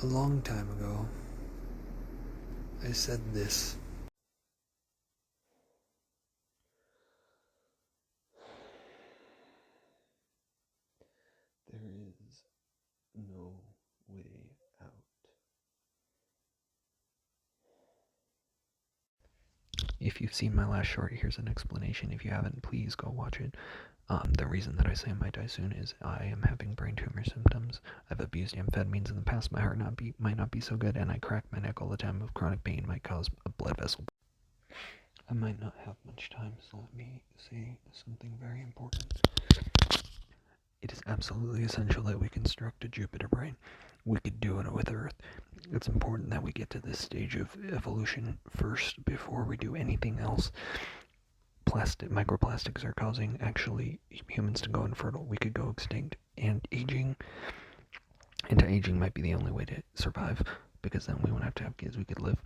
A long time ago, I said this. There is no way out. If you've seen my last short, here's an explanation. If you haven't, please go watch it. The reason that I say I might die soon is I am having brain tumor symptoms. I've abused amphetamines in the past. My heart might not be so good, and I crack my neck all the time. With chronic pain might cause a blood vessel. I might not have much time, so let me say something very important. It is absolutely essential that we construct a Jupiter brain. We could do it with Earth. It's important that we get to this stage of evolution first before we do anything else. Microplastics are causing actually humans to go infertile. We could go extinct, and anti-aging might be the only way to survive, because then we won't have to have kids. We could live.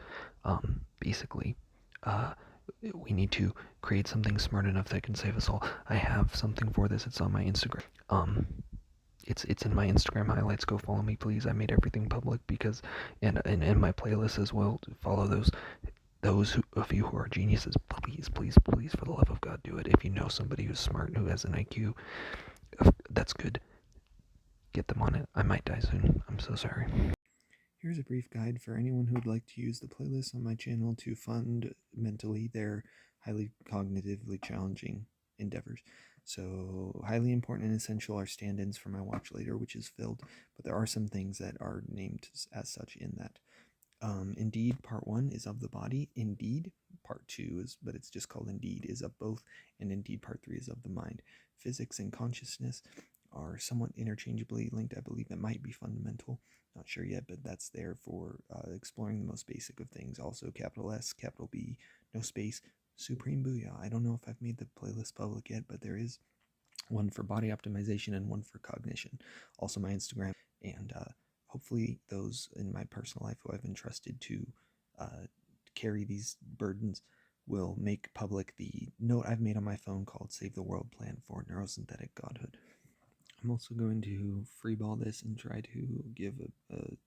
Basically, we need to create something smart enough that can save us all. I have something for this. It's on my Instagram. It's in my Instagram highlights. Go follow me, please. I made everything public because, and my playlist as well. Follow those of you who are geniuses. Please, please, please, for the love of God, do it. If you know somebody who's smart, who has an IQ, that's good. Get them on it. I might die soon. I'm so sorry. Here's a brief guide for anyone who would like to use the playlist on my channel to fund mentally their highly cognitively challenging endeavors. So, highly important and essential are stand-ins for my watch later, which is filled, but there are some things that are named as such in that. Indeed, part 1 is of the body. Indeed, part 2 is, but it's just called Indeed, is of both, and Indeed, part 3 is of the mind. Physics and consciousness are somewhat interchangeably linked. I believe it might be fundamental. Not sure yet, but that's there for exploring the most basic of things. Also, capital S, capital B, no space, Supreme Booyah. I don't know if I've made the playlist public yet, but there is one for body optimization and one for cognition. Also, my Instagram, and hopefully those in my personal life who I've entrusted to carry these burdens will make public the note I've made on my phone called Save the World Plan for Neurosynthetic Godhood. I'm also going to freeball this and try to give a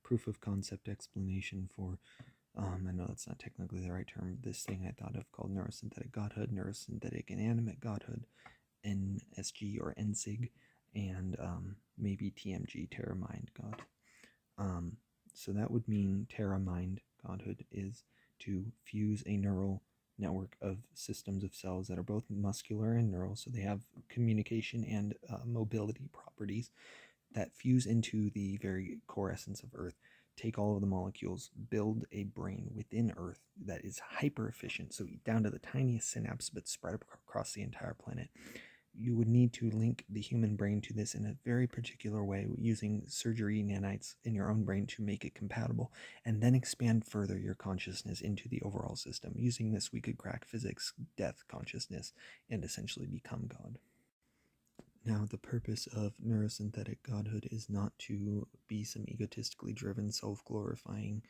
proof of concept explanation for, I know that's not technically the right term, this thing I thought of called Neurosynthetic Godhood, Neurosynthetic Inanimate Godhood, NSG or NSIG, and maybe TMG, Terra Mind God. So that would mean Terra Mind Godhood is to fuse a neural network of systems of cells that are both muscular and neural, so they have communication and mobility properties that fuse into the very core essence of Earth, take all of the molecules, build a brain within Earth that is hyper efficient, so down to the tiniest synapse but spread across the entire planet. You would need to link the human brain to this in a very particular way using surgery nanites in your own brain to make it compatible, and then expand further your consciousness into the overall system. Using this, we could crack physics, death, consciousness, and essentially become God. Now, the purpose of neurosynthetic godhood is not to be some egotistically driven, self-glorifying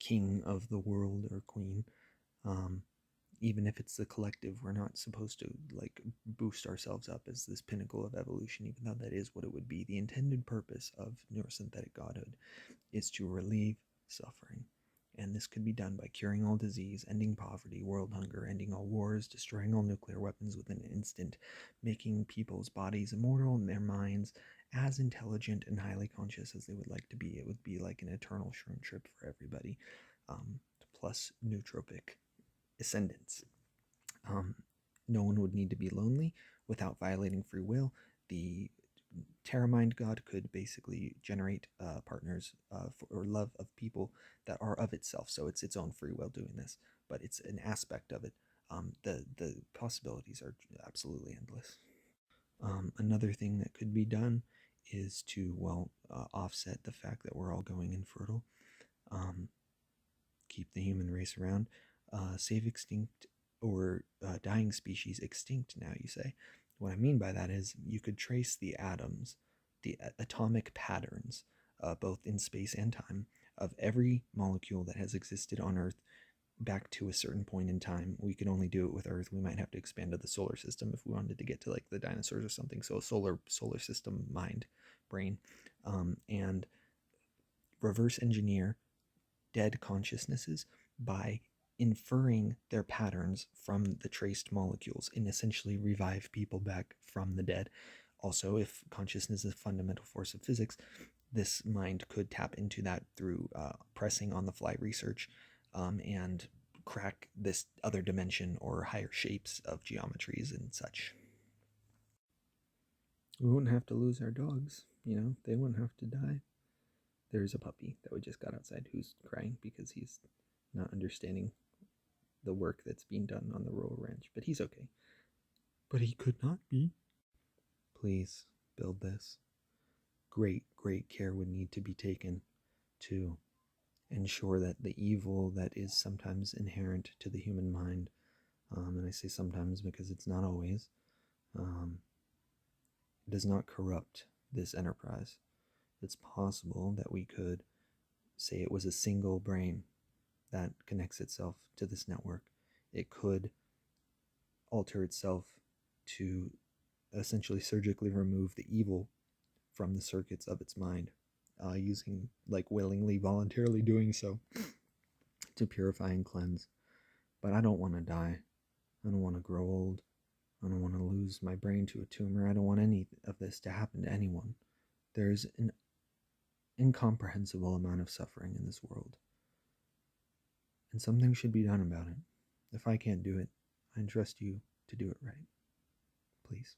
king of the world or queen. Even if it's the collective, we're not supposed to like boost ourselves up as this pinnacle of evolution, even though that is what it would be. The intended purpose of neurosynthetic godhood is to relieve suffering. And this could be done by curing all disease, ending poverty, world hunger, ending all wars, destroying all nuclear weapons within an instant, making people's bodies immortal and their minds as intelligent and highly conscious as they would like to be. It would be like an eternal shroom trip for everybody, plus nootropic ascendance. No one would need to be lonely without violating free will. The Terra Mind God could basically generate partners or love of people that are of itself. So it's its own free will doing this, but it's an aspect of it. The possibilities are absolutely endless. Another thing that could be done is to, offset the fact that we're all going infertile, keep the human race around, save extinct or dying species extinct now, you say. What I mean by that is you could trace the atoms, the atomic patterns, both in space and time, of every molecule that has existed on Earth back to a certain point in time. We could only do it with Earth. We might have to expand to the solar system if we wanted to get to like the dinosaurs or something. So a solar system mind brain, and reverse engineer dead consciousnesses by inferring their patterns from the traced molecules and essentially revive people back from the dead. Also, if consciousness is a fundamental force of physics, this mind could tap into that through pressing on the fly research and crack this other dimension or higher shapes of geometries and such. We wouldn't have to lose our dogs, they wouldn't have to die. There's a puppy that we just got outside who's crying because he's not understanding the work that's being done on the rural ranch, but he's okay. But he could not be. Please build this. Great care would need to be taken to ensure that the evil that is sometimes inherent to the human mind, and I say sometimes because it's not always, does not corrupt this enterprise. It's possible that we could say it was a single brain that connects itself to this network. It could alter itself to essentially surgically remove the evil from the circuits of its mind, using, like, willingly, voluntarily doing so to purify and cleanse. But I don't want to die. I don't want to grow old. I don't want to lose my brain to a tumor. I don't want any of this to happen to anyone. There's an incomprehensible amount of suffering in this world, and something should be done about it. If I can't do it, I entrust you to do it right. Please.